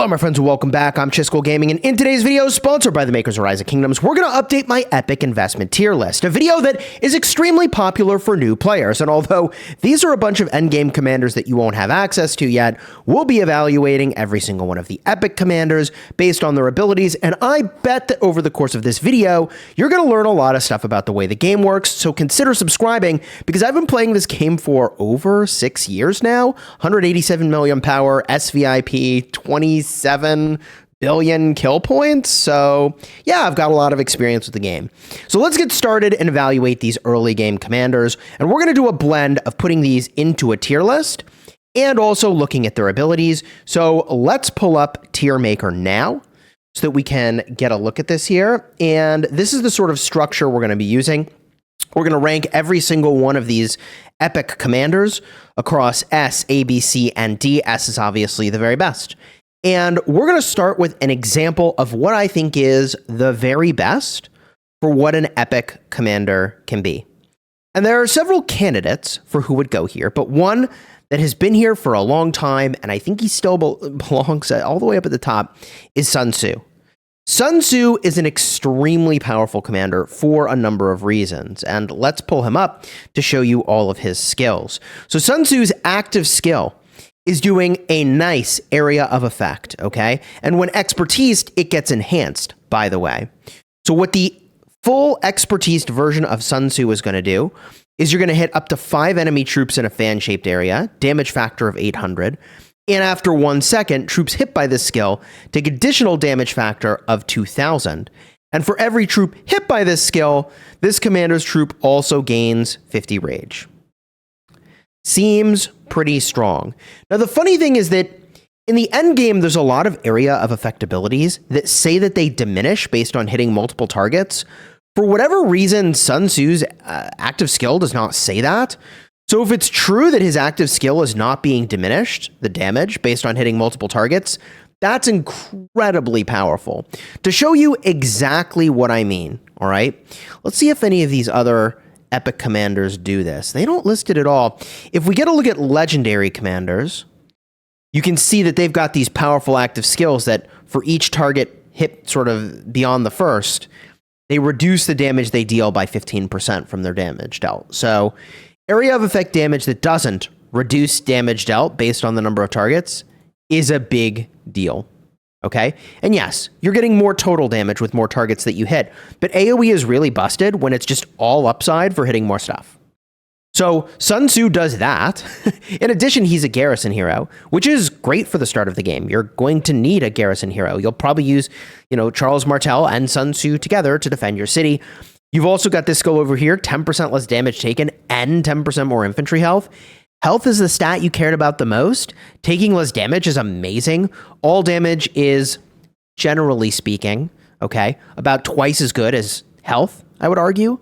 Hello my friends and welcome back. I'm Chisgule Gaming, and in today's video, sponsored by the makers of Rise of Kingdoms, we're going to update my epic investment tier list, a video that is extremely popular for new players. And although these are a bunch of endgame commanders that you won't have access to yet, we'll be evaluating every single one of the epic commanders based on their abilities, and I bet that over the course of this video, you're going to learn a lot of stuff about the way the game works, so consider subscribing, because I've been playing this game for over 6 years now. 187 million power, SVIP, 27 billion kill points. So yeah, I've got a lot of experience with the game. So let's get started and evaluate these early game commanders. And we're going to do a blend of putting these into a tier list and also looking at their abilities. So let's pull up Tier Maker now so that we can get a look at this here. And this is the sort of structure we're going to be using. We're going to rank every single one of these epic commanders across S, A, B, C, and D. S is obviously the very best. And we're going to start with an example of what I think is the very best for what an epic commander can be. And there are several candidates for who would go here, but one that has been here for a long time, and I think he still belongs all the way up at the top, is Sun Tzu. Sun Tzu is an extremely powerful commander for a number of reasons, and let's pull him up to show you all of his skills. So Sun Tzu's active skill is doing a nice area of effect, okay? And when expertised, it gets enhanced, by the way. So what the full expertised version of Sun Tzu is going to do is you're going to hit up to 5 enemy troops in a fan-shaped area, damage factor of 800, and after 1 second, troops hit by this skill take additional damage factor of 2000. And for every troop hit by this skill, this commander's troop also gains 50 rage. Seems pretty strong. Now, the funny thing is that in the end game, there's a lot of area of effect abilities that say that they diminish based on hitting multiple targets. For whatever reason, Sun Tzu's active skill does not say that. So if it's true that his active skill is not being diminished, the damage based on hitting multiple targets, that's incredibly powerful. To show you exactly what I mean, all right, let's see if any of these other epic commanders do this. They don't list it at all. If we get a look at legendary commanders, you can see that they've got these powerful active skills that for each target hit sort of beyond the first, they reduce the damage they deal by 15% from their damage dealt. So area of effect damage that doesn't reduce damage dealt based on the number of targets is a big deal. Okay? And yes, you're getting more total damage with more targets that you hit, but AoE is really busted when it's just all upside for hitting more stuff. So Sun Tzu does that. In addition, he's a garrison hero, which is great for the start of the game. You're going to need a garrison hero. You'll probably use, Charles Martel and Sun Tzu together to defend your city. You've also got this skill over here, 10% less damage taken and 10% more infantry health. Health is the stat you cared about the most. Taking less damage is amazing. All damage is, generally speaking, okay, about twice as good as health, I would argue.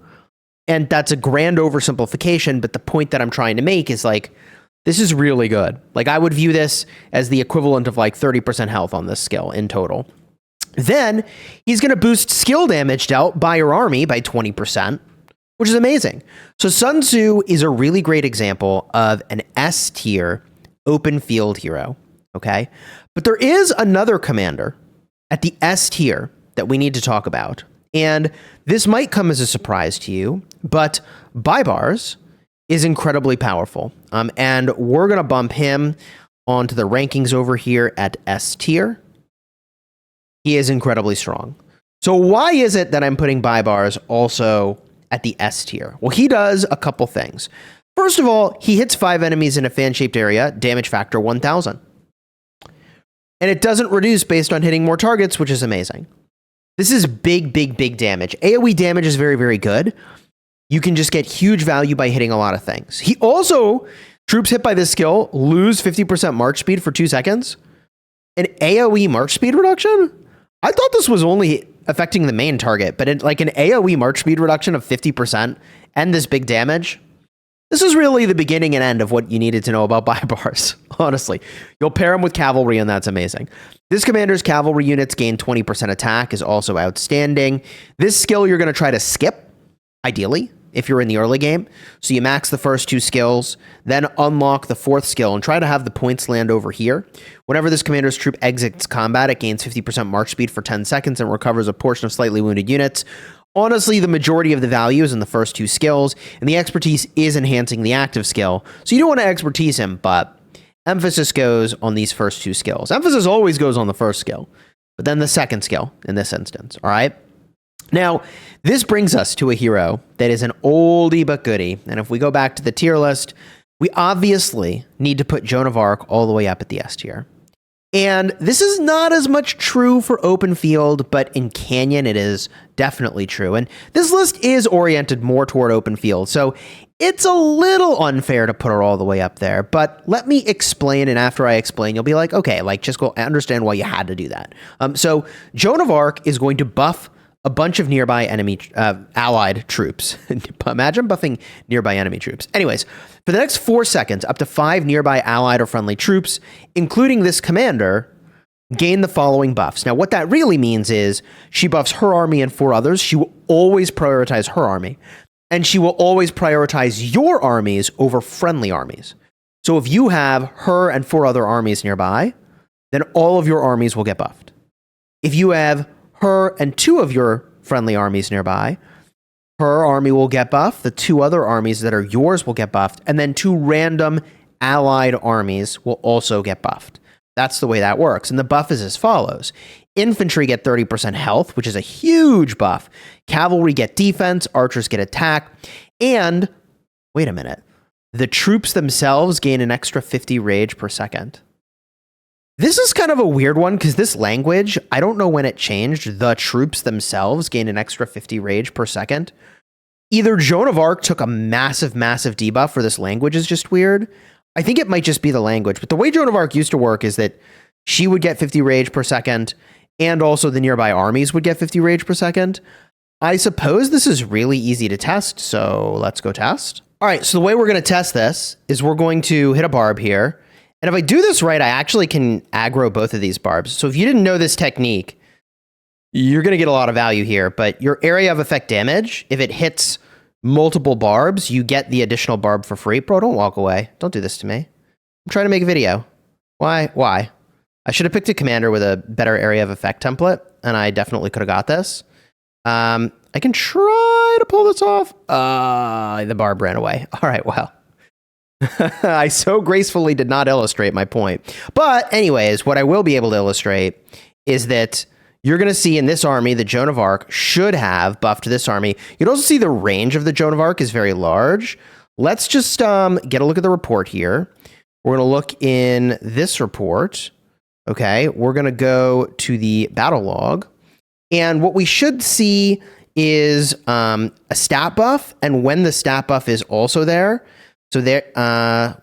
And that's a grand oversimplification, but the point that I'm trying to make is this is really good. I would view this as the equivalent of 30% health on this skill in total. Then he's going to boost skill damage dealt by your army by 20%. Which is amazing. So Sun Tzu is a really great example of an S tier open field hero, okay? But there is another commander at the S tier that we need to talk about. And this might come as a surprise to you, but Baibars is incredibly powerful. And we're going to bump him onto the rankings over here at S tier. He is incredibly strong. So why is it that I'm putting Baibars also at the S tier? Well, he does a couple things. First of all, he hits 5 enemies in a fan-shaped area, damage factor 1000. And it doesn't reduce based on hitting more targets, which is amazing. This is big, big, big damage. AoE damage is very, very good. You can just get huge value by hitting a lot of things. He also, troops hit by this skill lose 50% march speed for 2 seconds. An AoE march speed reduction? I thought this was only affecting the main target, but an AoE march speed reduction of 50% and this big damage, this is really the beginning and end of what you needed to know about Baibars, honestly. You'll pair him with cavalry, and that's amazing. This commander's cavalry units gain 20% attack is also outstanding. This skill you're going to try to skip, ideally, if you're in the early game. So you max the first 2 skills, then unlock the 4th skill and try to have the points land over here. Whenever this commander's troop exits combat, it gains 50% march speed for 10 seconds and recovers a portion of slightly wounded units. Honestly, the majority of the value is in the first 2 skills, and the expertise is enhancing the active skill. So you don't want to expertise him, but emphasis goes on these first 2 skills. Emphasis always goes on the first skill, but then the second skill in this instance, all right? Now, this brings us to a hero that is an oldie but goodie, and if we go back to the tier list, we obviously need to put Joan of Arc all the way up at the S tier. And this is not as much true for open field, but in Canyon it is definitely true. And this list is oriented more toward open field, so it's a little unfair to put her all the way up there. But let me explain, and after I explain, you'll be like, okay, like just go understand why you had to do that. So Joan of Arc is going to buff a bunch of nearby enemy allied troops. Imagine buffing nearby enemy troops. Anyways, for the next 4 seconds, up to 5 nearby allied or friendly troops, including this commander, gain the following buffs. Now, what that really means is she buffs her army and 4 others. She will always prioritize her army, and she will always prioritize your armies over friendly armies. So if you have her and 4 other armies nearby, then all of your armies will get buffed. If you have her and 2 of your friendly armies nearby, her army will get buffed, the 2 other armies that are yours will get buffed, and then 2 random allied armies will also get buffed. That's the way that works, and the buff is as follows. Infantry get 30% health, which is a huge buff. Cavalry get defense, archers get attack, and, wait a minute, the troops themselves gain an extra 50 rage per second. This is kind of a weird one because this language, I don't know when it changed. The troops themselves gain an extra 50 rage per second. Either Joan of Arc took a massive, massive debuff, or this language is just weird. I think it might just be the language. But the way Joan of Arc used to work is that she would get 50 rage per second, and also the nearby armies would get 50 rage per second. I suppose this is really easy to test, so let's go test. All right, so the way we're going to test this is we're going to hit a barb here. And if I do this right, I actually can aggro both of these barbs. So if you didn't know this technique, you're going to get a lot of value here. But your area of effect damage, if it hits multiple barbs, you get the additional barb for free. Bro, don't walk away. Don't do this to me. I'm trying to make a video. Why? I should have picked a commander with a better area of effect template, and I definitely could have got this. I can try to pull this off. The barb ran away. All right, well. I so gracefully did not illustrate my point. But anyways, what I will be able to illustrate is that you're going to see in this army, the Joan of Arc should have buffed this army. You'd also see the range of the Joan of Arc is very large. Let's just get a look at the report here. We're going to look in this report. Okay, we're going to go to the battle log. And what we should see is a stat buff. And when the stat buff is also there, so there,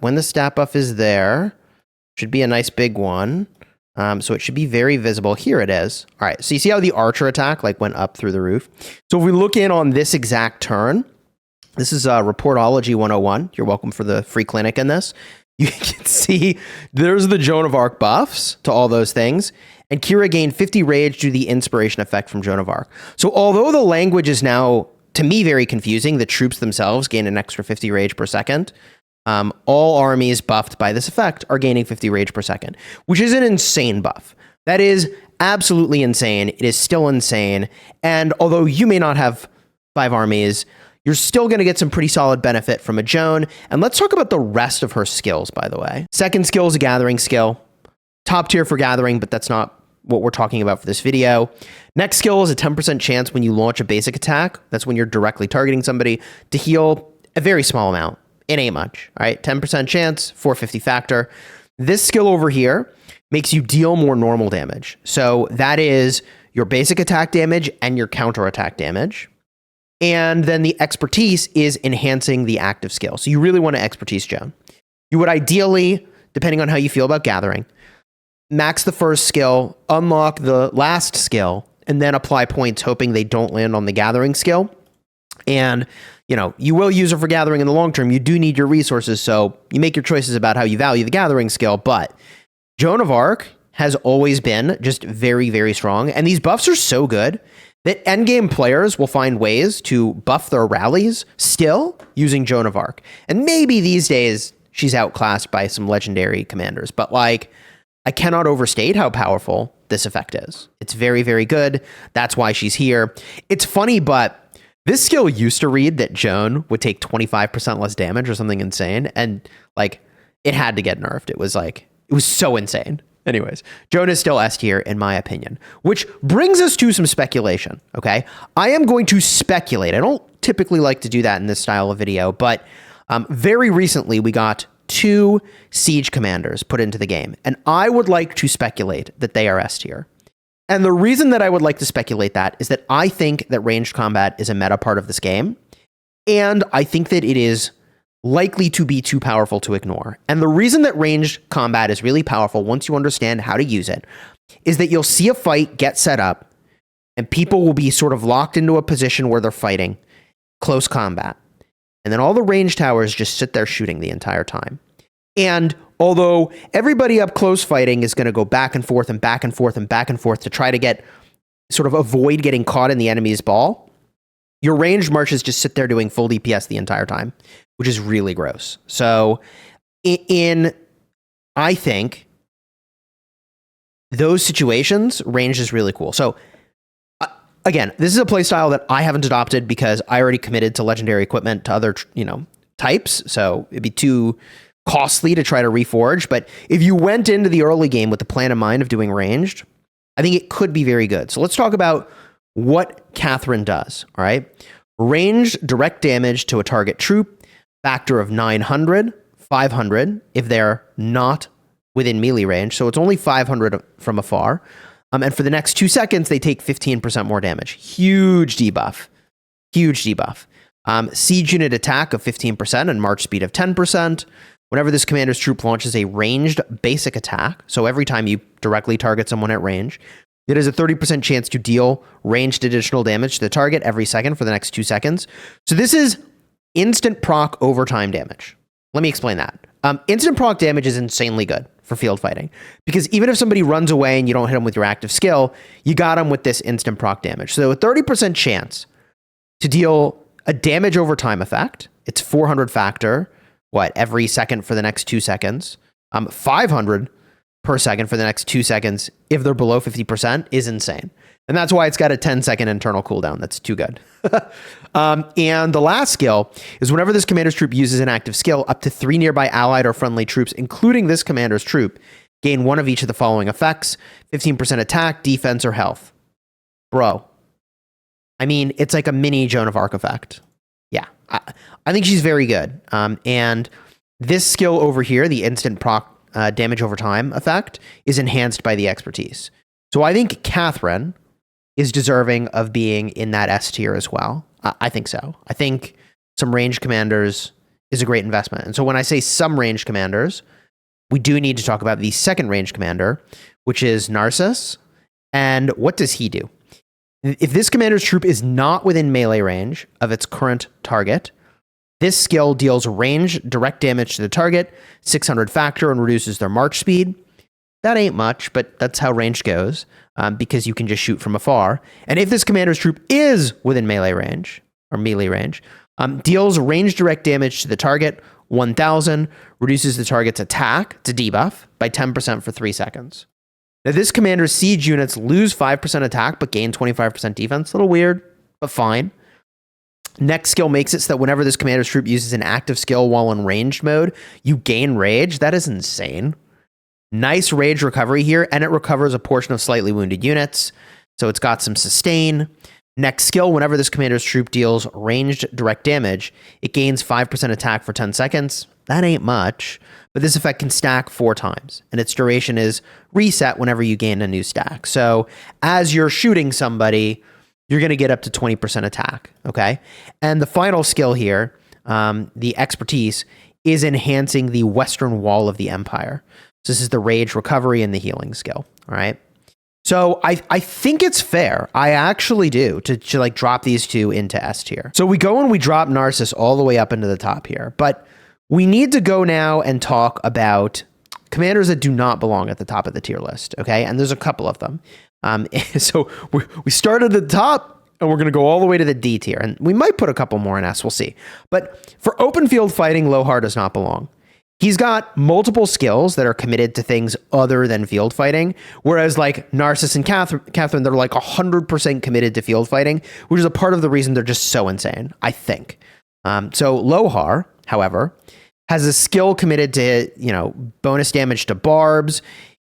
when the stat buff is there, should be a nice big one. So it should be very visible. Here it is. All right. So you see how the archer attack like went up through the roof. So if we look in on this exact turn, this is Reportology 101. You're welcome for the free clinic in this. You can see there's the Joan of Arc buffs to all those things. And Kiera gained 50 rage due to the inspiration effect from Joan of Arc. So although the language is now, to me, very confusing, the troops themselves gain an extra 50 rage per second. All armies buffed by this effect are gaining 50 rage per second, which is an insane buff. That is absolutely insane. It is still insane. And although you may not have 5 armies, you're still going to get some pretty solid benefit from a Joan. And let's talk about the rest of her skills, by the way. Second skill is a gathering skill. Top tier for gathering, but that's not what we're talking about for this video. Next skill is a 10% chance when you launch a basic attack. That's when you're directly targeting somebody to heal a very small amount. It ain't much, all right? 10% chance, 450 factor. This skill over here makes you deal more normal damage. So that is your basic attack damage and your counter attack damage. And then the expertise is enhancing the active skill. So you really want to expertise Joan. You would ideally, depending on how you feel about gathering, max the first skill, unlock the last skill, and then apply points hoping they don't land on the gathering skill. And, you know, you will use it for gathering in the long term. You do need your resources, so you make your choices about how you value the gathering skill. But Joan of Arc has always been just very, very strong. And these buffs are so good that endgame players will find ways to buff their rallies still using Joan of Arc. And maybe these days she's outclassed by some legendary commanders, but like, I cannot overstate how powerful this effect is. It's very, very good. That's why she's here. It's funny, but this skill used to read that Joan would take 25% less damage or something insane. And like, it had to get nerfed. It was so insane. Anyways, Joan is still S tier in my opinion, which brings us to some speculation. Okay. I am going to speculate. I don't typically like to do that in this style of video, but very recently we got 2 siege commanders put into the game, and I would like to speculate that they are S tier. And the reason that I would like to speculate that is that I think that ranged combat is a meta part of this game, and I think that it is likely to be too powerful to ignore. And the reason that ranged combat is really powerful once you understand how to use it is that you'll see a fight get set up, and people will be sort of locked into a position where they're fighting close combat. And then all the range towers just sit there shooting the entire time. And although everybody up close fighting is going to go back and forth and back and forth and back and forth to try to avoid getting caught in the enemy's ball, your ranged marches just sit there doing full DPS the entire time, which is really gross. So I think those situations, range is really cool. So again, this is a playstyle that I haven't adopted because I already committed to legendary equipment to other, types. So it'd be too costly to try to reforge. But if you went into the early game with the plan in mind of doing ranged, I think it could be very good. So let's talk about what Catherine does. All right. Ranged direct damage to a target troop, factor of 900, 500 if they're not within melee range. So it's only 500 from afar. And for the next 2 seconds, they take 15% more damage. Huge debuff. Huge debuff. Siege unit attack of 15% and march speed of 10%. Whenever this commander's troop launches a ranged basic attack, so every time you directly target someone at range, it has a 30% chance to deal ranged additional damage to the target every second for the next 2 seconds. So this is instant proc overtime damage. Let me explain that. Instant proc damage is insanely good for field fighting because even if somebody runs away and you don't hit them with your active skill, you got them with this instant proc damage. So a 30% chance to deal a damage over time effect. It's 400 factor, every second for the next 2 seconds. 500 per second for the next 2 seconds if they're below 50% is insane. And that's why it's got a 10-second internal cooldown. That's too good. And the last skill is whenever this commander's troop uses an active skill, up to 3 nearby allied or friendly troops, including this commander's troop, gain one of each of the following effects: 15% attack, defense, or health. Bro. I mean, it's like a mini Joan of Arc effect. Yeah. I think she's very good. And this skill over here, the instant proc damage over time effect, is enhanced by the expertise. So I think Catherine is deserving of being in that S tier as well. I think so. I think some ranged commanders is a great investment. And so when I say some ranged commanders, we do need to talk about the second ranged commander, which is Narses. And what does he do? If this commander's troop is not within melee range of its current target, this skill deals ranged direct damage to the target, 600 factor, and reduces their march speed. That ain't much, but that's how range goes, because you can just shoot from afar. And if this commander's troop is within melee range, deals range direct damage to the target, 1,000, reduces the target's attack to debuff by 10% for 3 seconds. Now, this commander's siege units lose 5% attack, but gain 25% defense. A little weird, but fine. Next skill makes it so that whenever this commander's troop uses an active skill while in ranged mode, you gain rage. That is insane. Nice rage recovery here, and it recovers a portion of slightly wounded units. So it's got some sustain. Next skill, whenever this commander's troop deals ranged direct damage, it gains 5% attack for 10 seconds. That ain't much, but this effect can stack 4 times, and its duration is reset whenever you gain a new stack. So as you're shooting somebody, you're going to get up to 20% attack, okay? And the final skill here, the expertise, is enhancing the western wall of the empire. So this is the rage recovery and the healing skill, all right? So I think it's fair. I actually do to like drop these two into S tier. So we go and we drop Narses all the way up into the top here, but we need to go now and talk about commanders that do not belong at the top of the tier list, okay? And there's a couple of them. So we started at the top, and we're going to go all the way to the D tier. And we might put a couple more in S, we'll see. But for open field fighting, Lohar does not belong. He's got multiple skills that are committed to things other than field fighting, whereas like Narses and Catherine, they're like 100% committed to field fighting, which is a part of the reason they're just so insane, I think. So Lohar, however, has a skill committed to, bonus damage to barbs.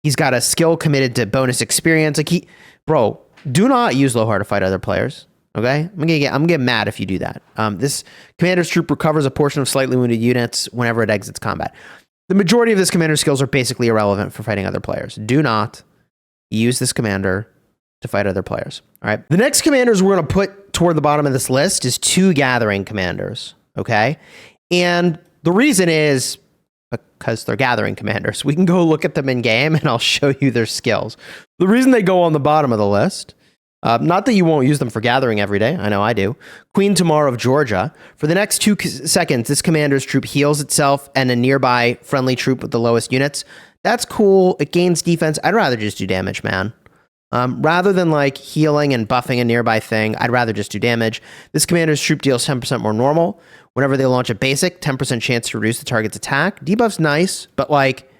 He's got a skill committed to bonus experience. Like bro, do not use Lohar to fight other players. Okay, I'm gonna get mad if you do that. This commander's troop recovers a portion of slightly wounded units whenever it exits combat. The majority of this commander's skills are basically irrelevant for fighting other players. Do not use this commander to fight other players. All right. The next commanders we're gonna put toward the bottom of this list is 2 gathering commanders. Okay, and the reason is because they're gathering commanders. We can go look at them in game, and I'll show you their skills. The reason they go on the bottom of the list. Not that you won't use them for gathering every day. I know I do. Queen Tamar of Georgia. For the next 2 seconds, this commander's troop heals itself and a nearby friendly troop with the lowest units. That's cool. It gains defense. I'd rather just do damage, man. Rather than like healing and buffing a nearby thing, I'd rather just do damage. This commander's troop deals 10% more normal. Whenever they launch a basic, 10% chance to reduce the target's attack. Debuff's nice, but like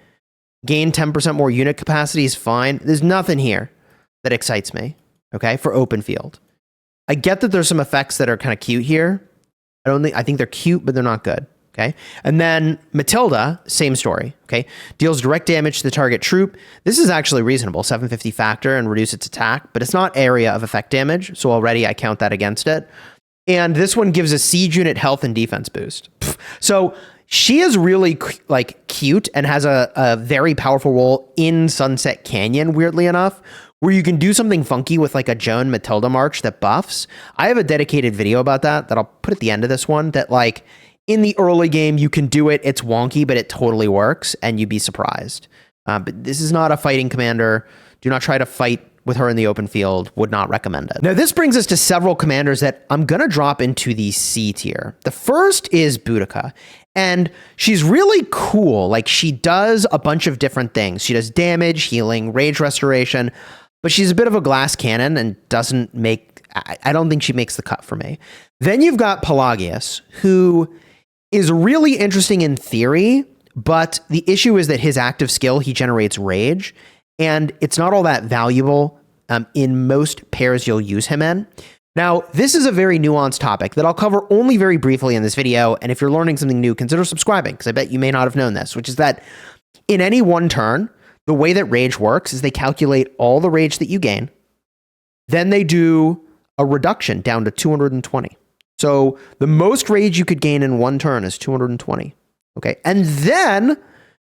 gain 10% more unit capacity is fine. There's nothing here that excites me. Okay, for open field. I get that there's some effects that are kind of cute here. I think they're cute, but they're not good. Okay. And then Matilda, same story. Okay. Deals direct damage to the target troop. This is actually reasonable. 750 factor and reduce its attack, but it's not area of effect damage. So already I count that against it. And this one gives a siege unit health and defense boost. So she is really like cute and has a very powerful role in Sunset Canyon, weirdly enough, where you can do something funky with like a Joan Matilda march that buffs. I have a dedicated video about that I'll put at the end of this one that like in the early game, you can do it. It's wonky, but it totally works and you'd be surprised. But this is not a fighting commander. Do not try to fight with her in the open field. Would not recommend it. Now, this brings us to several commanders that I'm going to drop into the C tier. The first is Boudica. And she's really cool. Like she does a bunch of different things. She does damage, healing, rage restoration. But she's a bit of a glass cannon and doesn't make, I don't think she makes the cut for me. Then you've got Pelagius, who is really interesting in theory, but the issue is that his active skill, he generates rage, and it's not all that valuable in most pairs you'll use him in. Now, this is a very nuanced topic that I'll cover only very briefly in this video, and if you're learning something new, consider subscribing, because I bet you may not have known this, which is that in any one turn, the way that rage works is they calculate all the rage that you gain. Then they do a reduction down to 220. So the most rage you could gain in one turn is 220. Okay. And then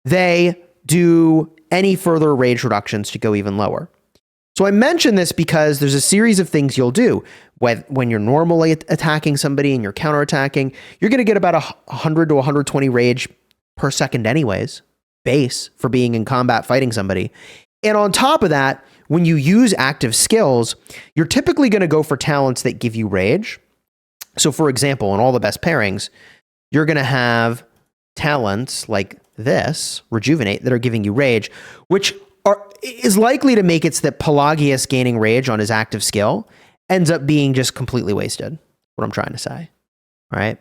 they do any further rage reductions to go even lower. So I mention this because there's a series of things you'll do. When you're normally attacking somebody and you're counterattacking, you're going to get about 100 to 120 rage per second anyways. Base for being in combat fighting somebody. And on top of that, when you use active skills, you're typically going to go for talents that give you rage. So for example, in all the best pairings, you're going to have talents like this, Rejuvenate, that are giving you rage, which is likely to make it so that Pelagius gaining rage on his active skill ends up being just completely wasted. What I'm trying to say. All right.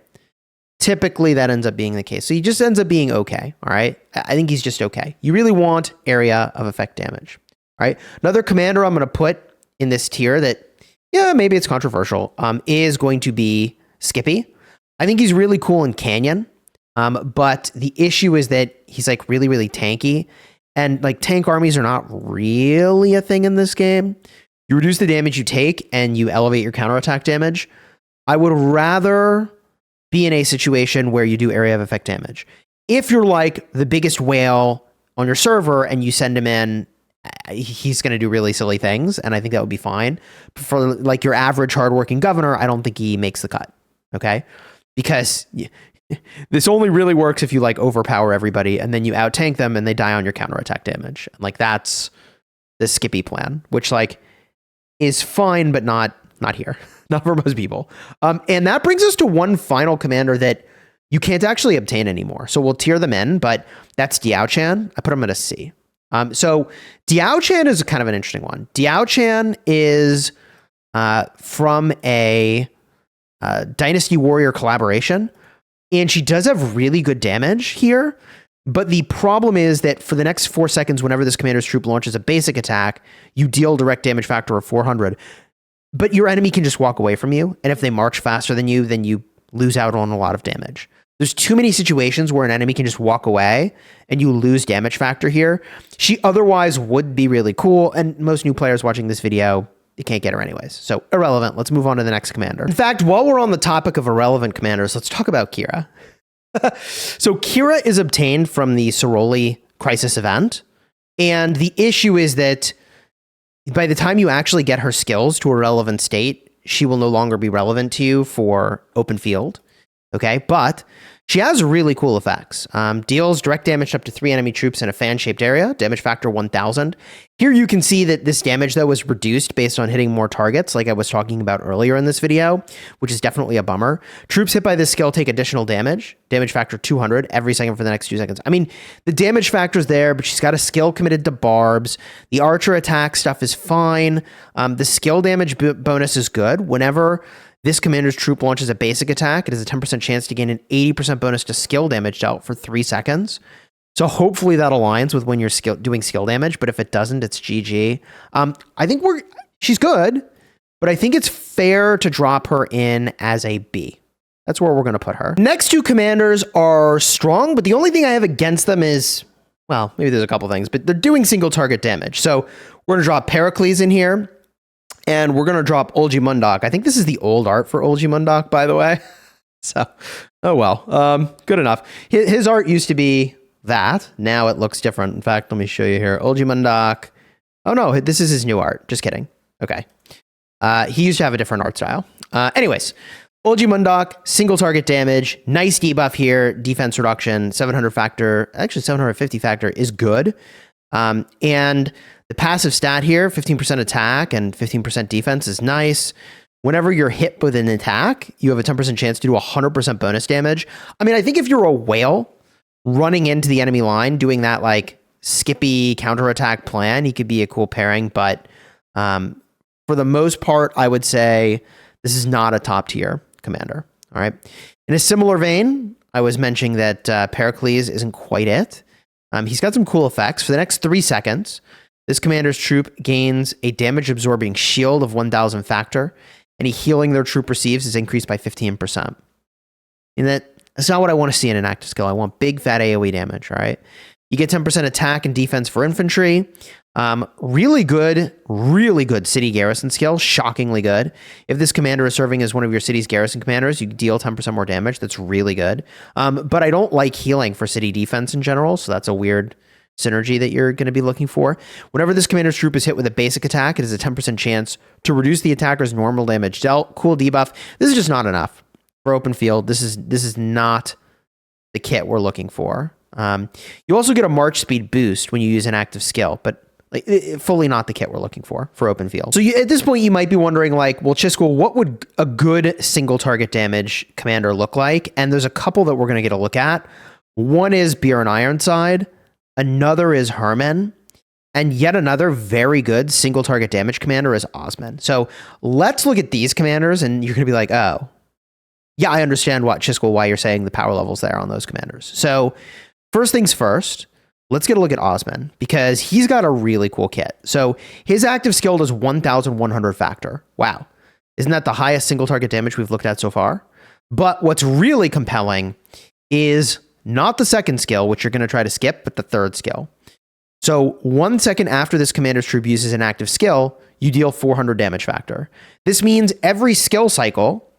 Typically, that ends up being the case. So he just ends up being okay, all right? I think he's just okay. You really want area of effect damage, all right? Another commander I'm going to put in this tier that, yeah, maybe it's controversial, is going to be Scipio. I think he's really cool in Canyon, but the issue is that he's like really, really tanky, and like tank armies are not really a thing in this game. You reduce the damage you take, and you elevate your counterattack damage. I would rather be in a situation where you do area of effect damage. If you're like the biggest whale on your server and you send him in, he's going to do really silly things, and I think that would be fine. For like your average hardworking governor, I don't think he makes the cut, okay? Because this only really works if you like overpower everybody and then you out-tank them and they die on your counterattack damage. Like that's the Scipio plan, which like is fine, but not here. Not for most people. And that brings us to one final commander that you can't actually obtain anymore. So we'll tier them in, but that's Diaochan. I put him at a C. So Diaochan is kind of an interesting one. Diaochan is from a Dynasty Warrior collaboration. And she does have really good damage here. But the problem is that for the next 4 seconds, whenever this commander's troop launches a basic attack, you deal direct damage factor of 400. But your enemy can just walk away from you. And if they march faster than you, then you lose out on a lot of damage. There's too many situations where an enemy can just walk away and you lose damage factor here. She otherwise would be really cool. And most new players watching this video, you can't get her anyways. So irrelevant. Let's move on to the next commander. In fact, while we're on the topic of irrelevant commanders, let's talk about Kiera. So Kiera is obtained from the Soroli crisis event. And the issue is that by the time you actually get her skills to a relevant state, she will no longer be relevant to you for open field. Okay, but she has really cool effects. Deals direct damage to up to 3 enemy troops in a fan-shaped area, damage factor 1000. Here you can see that this damage, though, was reduced based on hitting more targets, like I was talking about earlier in this video, which is definitely a bummer. Troops hit by this skill take additional damage factor 200 every second for the next 2 seconds. I mean, the damage factor is there, but she's got a skill committed to barbs. The archer attack stuff is fine. The skill damage bonus is good. Whenever this commander's troop launches a basic attack, it has a 10% chance to gain an 80% bonus to skill damage dealt for 3 seconds. So hopefully that aligns with when you're doing skill damage, but if it doesn't, it's GG. I think she's good, but I think it's fair to drop her in as a B. That's where we're going to put her. Next 2 commanders are strong, but the only thing I have against them is, well, maybe there's a couple things, but they're doing single target damage. So we're going to drop Pericles in here. And we're going to drop Eulji Mundok. I think this is the old art for Eulji Mundok, by the way. So, oh well. Good enough. His art used to be that. Now it looks different. In fact, let me show you here. Eulji Mundok. Oh no, this is his new art. Just kidding. Okay. He used to have a different art style. Anyways, Eulji Mundok, single target damage, nice debuff here, defense reduction, 700 factor, actually 750 factor is good. And the passive stat here, 15% attack and 15% defense is nice. Whenever you're hit with an attack, you have a 10% chance to do 100% bonus damage. I mean, I think if you're a whale running into the enemy line, doing that like Skippy counterattack plan, he could be a cool pairing. But for the most part, I would say this is not a top tier commander. All right. In a similar vein, I was mentioning that Pericles isn't quite it. He's got some cool effects. For the next 3 seconds, this commander's troop gains a damage-absorbing shield of 1000 factor. Any healing their troop receives is increased by 15%. And that's not what I want to see in an active skill. I want big, fat AoE damage, all right? You get 10% attack and defense for infantry. Really good city garrison skill. Shockingly good. If this commander is serving as one of your city's garrison commanders, you deal 10% more damage. That's really good. But I don't like healing for city defense in general, so that's a weird synergy that you're going to be looking for. Whenever this commander's troop is hit with a basic attack, it has a 10% chance to reduce the attacker's normal damage dealt. Cool debuff. This is just not enough for open field. This is not the kit we're looking for. You also get a march speed boost when you use an active skill, but fully not the kit we're looking for open field. So at this point, you might be wondering, like, well, Chisgule, what would a good single target damage commander look like? And there's a couple that we're going to get a look at. One is Bjorn Ironside. Another is Hermann. And yet another very good single target damage commander is Osman. So let's look at these commanders, and you're going to be like, oh, yeah, I understand Chisgule, why you're saying the power levels there on those commanders. So first things first, let's get a look at Osman, because he's got a really cool kit. So his active skill does 1100 factor. Wow. Isn't that the highest single target damage we've looked at so far? But what's really compelling is not the second skill, which you're going to try to skip, but the third skill. So 1 second after this commander's troop uses an active skill, you deal 400 damage factor. This means every skill cycle,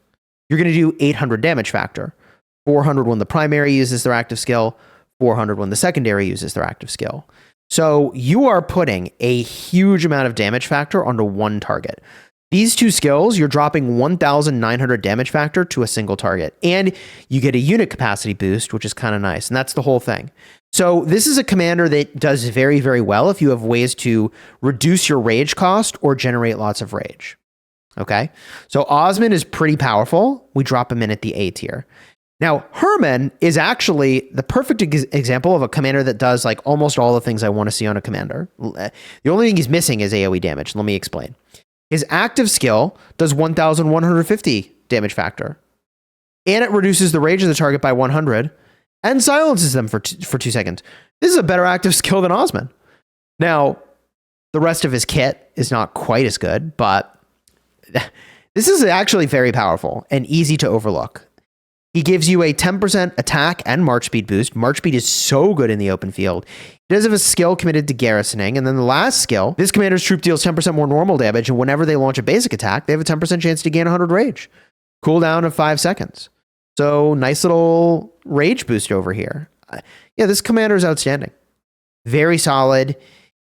you're going to do 800 damage factor. 400 when the primary uses their active skill, 400 when the secondary uses their active skill. So you are putting a huge amount of damage factor onto one target. These two skills, you're dropping 1,900 damage factor to a single target. And you get a unit capacity boost, which is kind of nice. And that's the whole thing. So this is a commander that does very, very well if you have ways to reduce your rage cost or generate lots of rage. Okay? So Osman is pretty powerful. We drop him in at the A tier. Now, Hermann is actually the perfect example of a commander that does like almost all the things I want to see on a commander. The only thing he's missing is AoE damage. Let me explain. His active skill does 1,150 damage factor. And it reduces the rage of the target by 100 and silences them for 2 seconds. This is a better active skill than Osman. Now, the rest of his kit is not quite as good, but this is actually very powerful and easy to overlook. He gives you a 10% attack and march speed boost. March speed is so good in the open field. He does have a skill committed to garrisoning. And then the last skill, this commander's troop deals 10% more normal damage. And whenever they launch a basic attack, they have a 10% chance to gain 100 rage. Cooldown of 5 seconds. So nice little rage boost over here. Yeah, this commander is outstanding. Very solid.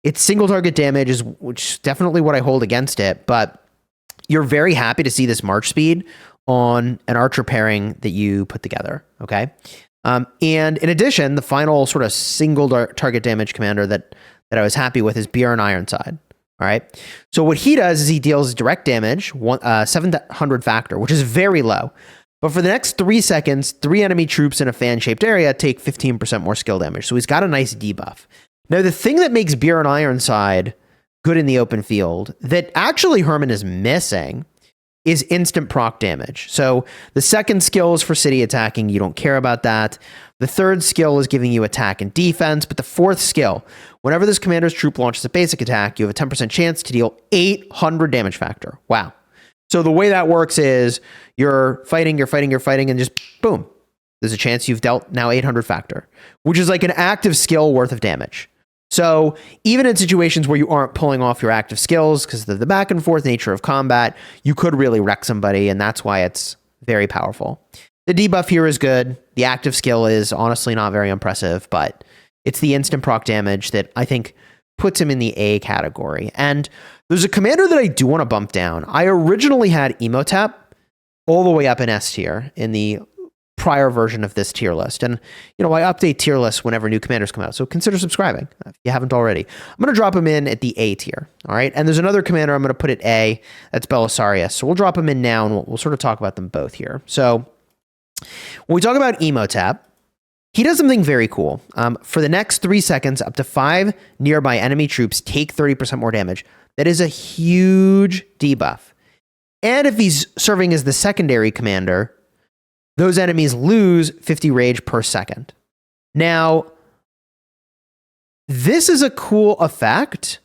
Its single target damage which is definitely what I hold against it. But you're very happy to see this march speed on an archer pairing that you put together, okay? And in addition, the final sort of single target damage commander that I was happy with is Bjorn Ironside, all right? So what he does is he deals direct damage, 700 factor, which is very low. But for the next 3 seconds, 3 enemy troops in a fan-shaped area take 15% more skill damage. So he's got a nice debuff. Now, the thing that makes Bjorn Ironside good in the open field that actually Hermann is missing is instant proc damage. So the second skill is for city attacking. You don't care about that. The third skill is giving you attack and defense. But the fourth skill, whenever this commander's troop launches a basic attack, you have a 10% chance to deal 800 damage factor. Wow. So the way that works is you're fighting, and just boom. There's a chance you've dealt now 800 factor, which is like an active skill worth of damage. So even in situations where you aren't pulling off your active skills because of the back and forth nature of combat, you could really wreck somebody, and that's why it's very powerful. The debuff here is good. The active skill is honestly not very impressive, but it's the instant proc damage that I think puts him in the A category. And there's a commander that I do want to bump down. I originally had Imhotep all the way up in S tier in the prior version of this tier list. And, I update tier lists whenever new commanders come out. So consider subscribing if you haven't already. I'm going to drop him in at the A tier. All right. And there's another commander I'm going to put at A. That's Belisarus. So we'll drop him in now and we'll sort of talk about them both here. So when we talk about Imhotep, he does something very cool. For the next 3 seconds, up to 5 nearby enemy troops take 30% more damage. That is a huge debuff. And if he's serving as the secondary commander, those enemies lose 50 rage per second. Now, this is a cool effect.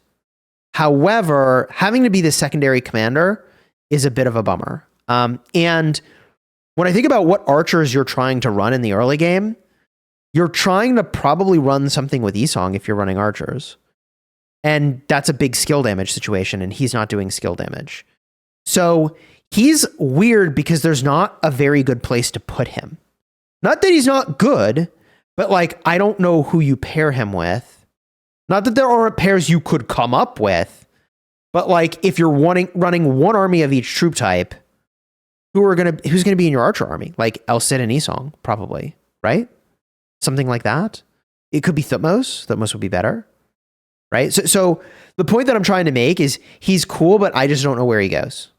However, having to be the secondary commander is a bit of a bummer. And when I think about what archers you're trying to run in the early game, you're trying to probably run something with Esong if you're running archers. And that's a big skill damage situation, and he's not doing skill damage. So he's weird because there's not a very good place to put him. Not that he's not good, but I don't know who you pair him with. Not that there aren't pairs you could come up with, but if you're running one army of each troop type, who's gonna be in your archer army? El Cid and Esong, probably, right? Something like that. It could be Thutmose. Thutmose would be better, right? So the point that I'm trying to make is he's cool, but I just don't know where he goes.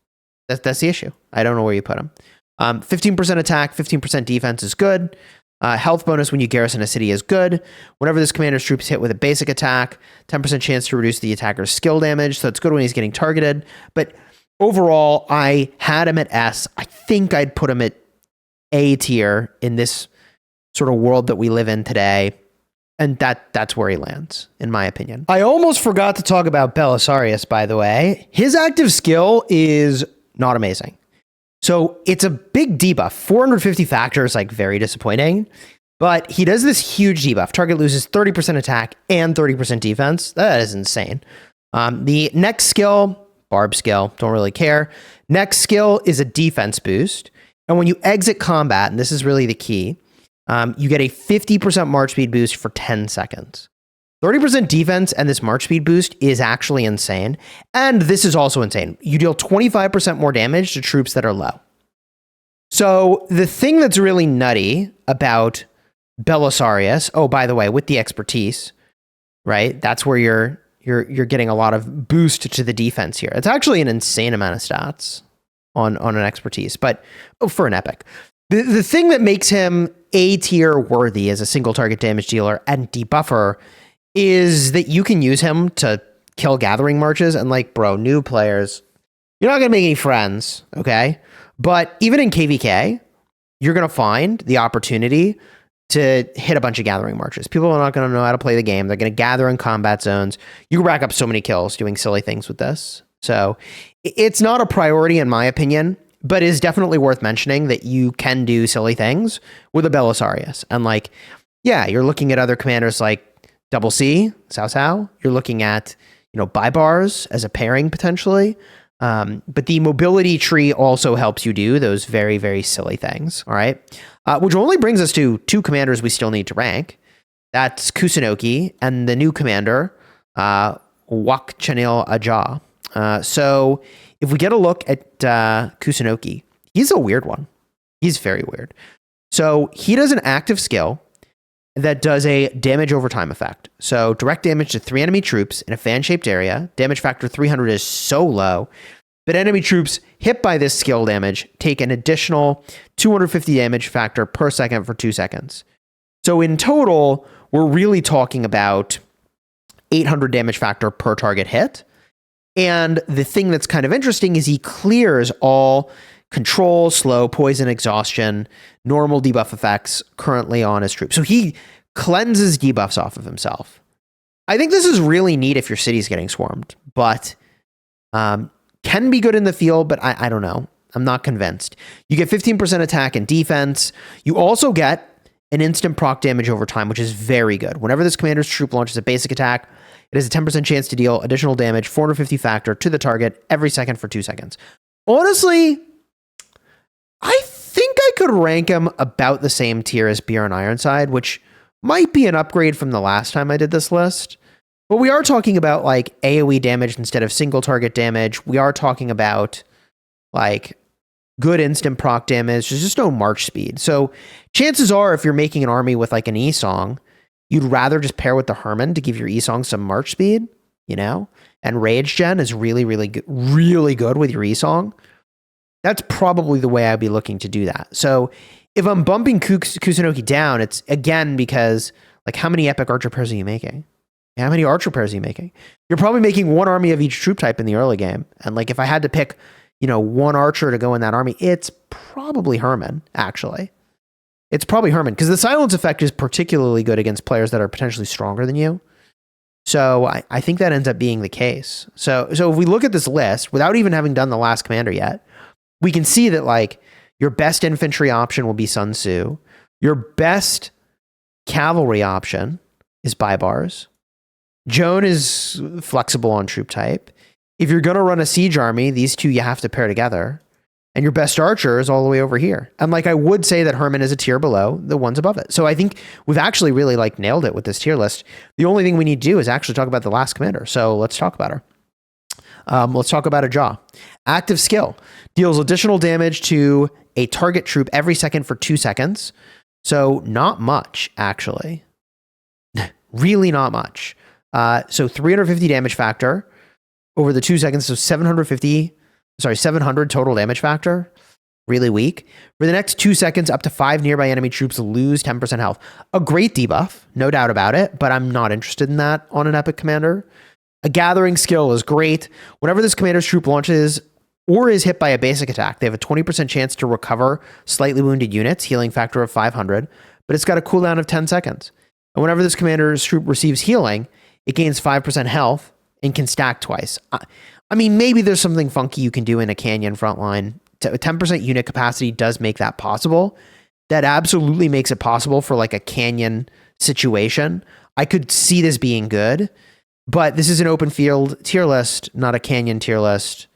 That's the issue. I don't know where you put him. 15% attack, 15% defense is good. Health bonus when you garrison a city is good. Whenever this commander's troops hit with a basic attack, 10% chance to reduce the attacker's skill damage. So it's good when he's getting targeted. But overall, I had him at S. I think I'd put him at A tier in this sort of world that we live in today. And that's where he lands, in my opinion. I almost forgot to talk about Belisarus, by the way. His active skill is not amazing. So it's a big debuff. 450 factors, very disappointing. But he does this huge debuff. Target loses 30% attack and 30% defense. That is insane. The next skill, Barb skill, don't really care. Next skill is a defense boost. And when you exit combat, and this is really the key, you get a 50% march speed boost for 10 seconds. 30% defense and this march speed boost is actually insane. And this is also insane. You deal 25% more damage to troops that are low. So the thing that's really nutty about Belisarus, oh, by the way, with the expertise, right? That's where you're getting a lot of boost to the defense here. It's actually an insane amount of stats on an expertise, but for an epic. The thing that makes him A tier worthy as a single target damage dealer and debuffer is that you can use him to kill gathering marches. And bro, new players, you're not going to make any friends, okay? But even in KVK, you're going to find the opportunity to hit a bunch of gathering marches. People are not going to know how to play the game. They're going to gather in combat zones. You rack up so many kills doing silly things with this. So it's not a priority in my opinion, but is definitely worth mentioning that you can do silly things with a Belisarius. And like, yeah, you're looking at other commanders like Double C, Cao Cao. You're looking at, Baibars as a pairing potentially. But the mobility tree also helps you do those very, very silly things. All right. Which only brings us to two commanders we still need to rank. That's Kusunoki and the new commander, Wak Chanil Ajaw. So if we get a look at Kusunoki, he's a weird one. He's very weird. So he does an active skill that does a damage over time effect. So direct damage to 3 enemy troops in a fan-shaped area. Damage factor 300 is so low that enemy troops hit by this skill damage take an additional 250 damage factor per second for 2 seconds. So in total, we're really talking about 800 damage factor per target hit. And the thing that's kind of interesting is he clears all control, slow, poison, exhaustion, normal debuff effects currently on his troops. So he cleanses debuffs off of himself. I think this is really neat if your city's getting swarmed, but can be good in the field, but I don't know. I'm not convinced. You get 15% attack and defense. You also get an instant proc damage over time, which is very good. Whenever this commander's troop launches a basic attack, it has a 10% chance to deal additional damage, 450 factor to the target every second for 2 seconds. Honestly, I think I could rank him about the same tier as Bjorn Ironside, which might be an upgrade from the last time I did this list. But we are talking about like AoE damage instead of single target damage. We are talking about like good instant proc damage. There's just no march speed. So chances are if you're making an army with like an E-Song, you'd rather just pair with the Hermann to give your E-Song some march speed, And Rage Gen is really, really good with your E-Song. That's probably the way I'd be looking to do that. So if I'm bumping Kusunoki down, it's again because like how many epic archer pairs are you making? How many archer pairs are you making? You're probably making one army of each troop type in the early game. And like if I had to pick, one archer to go in that army, it's probably Hermann, actually. It's probably Hermann because the silence effect is particularly good against players that are potentially stronger than you. So I think that ends up being the case. So if we look at this list without even having done the last commander yet, we can see that like your best infantry option will be Sun Tzu. Your best cavalry option is Baibars. Joan is flexible on troop type. If you're going to run a siege army, these two you have to pair together. And your best archer is all the way over here. And like I would say that Hermann is a tier below the ones above it. So I think we've actually really like nailed it with this tier list. The only thing we need to do is actually talk about the last commander. So let's talk about her. Let's talk about Ajaw. Active skill. Deals additional damage to a target troop every second for 2 seconds. So not much, actually. Really not much. So 350 damage factor over the 2 seconds. So 700 total damage factor. Really weak. For the next 2 seconds, up to 5 nearby enemy troops lose 10% health. A great debuff, no doubt about it, but I'm not interested in that on an epic commander. A gathering skill is great. Whenever this commander's troop launches or is hit by a basic attack, they have a 20% chance to recover slightly wounded units, healing factor of 500, but it's got a cooldown of 10 seconds. And whenever this commander's troop receives healing, it gains 5% health and can stack twice. I mean, maybe there's something funky you can do in a Canyon frontline. 10% unit capacity does make that possible. That absolutely makes it possible for like a Canyon situation. I could see this being good, but this is an open field tier list, not a Canyon tier list.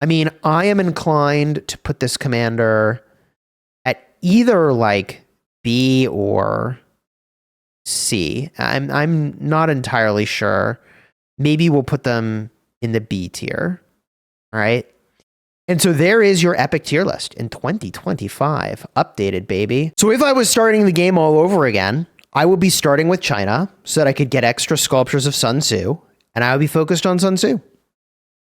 I mean, I am inclined to put this commander at either like B or C. I'm not entirely sure. Maybe we'll put them in the B tier. All right. And so there is your epic tier list in 2025. Updated, baby. So if I was starting the game all over again, I would be starting with China so that I could get extra sculptures of Sun Tzu, and I would be focused on Sun Tzu.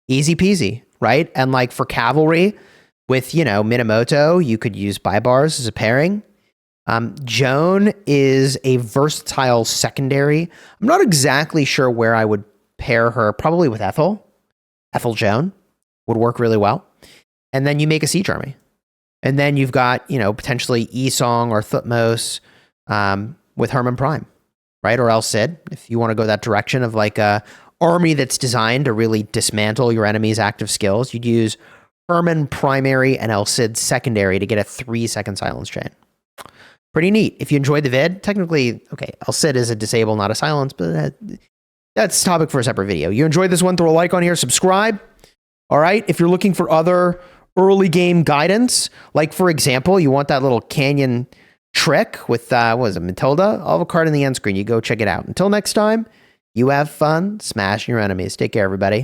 Easy peasy, right? And like for cavalry with, Minamoto, you could use Baibars as a pairing. Joan is a versatile secondary. I'm not exactly sure where I would pair her, probably with Ethel Joan. would work really well. And then you make a siege army. And then you've got, potentially Esong or Thutmose with Hermann Prime, right? Or El Cid, if you want to go that direction of like a army that's designed to really dismantle your enemy's active skills, you'd use Hermann Primary and El Cid Secondary to get a 3-second silence chain. Pretty neat. If you enjoyed the vid, technically, okay, El Cid is a disable, not a silence, but that's a topic for a separate video. You enjoyed this one, throw a like on here, subscribe. All right, if you're looking for other early game guidance, like for example, you want that little canyon trick with, Matilda? I'll have a card in the end screen. You go check it out. Until next time, you have fun smashing your enemies. Take care, everybody.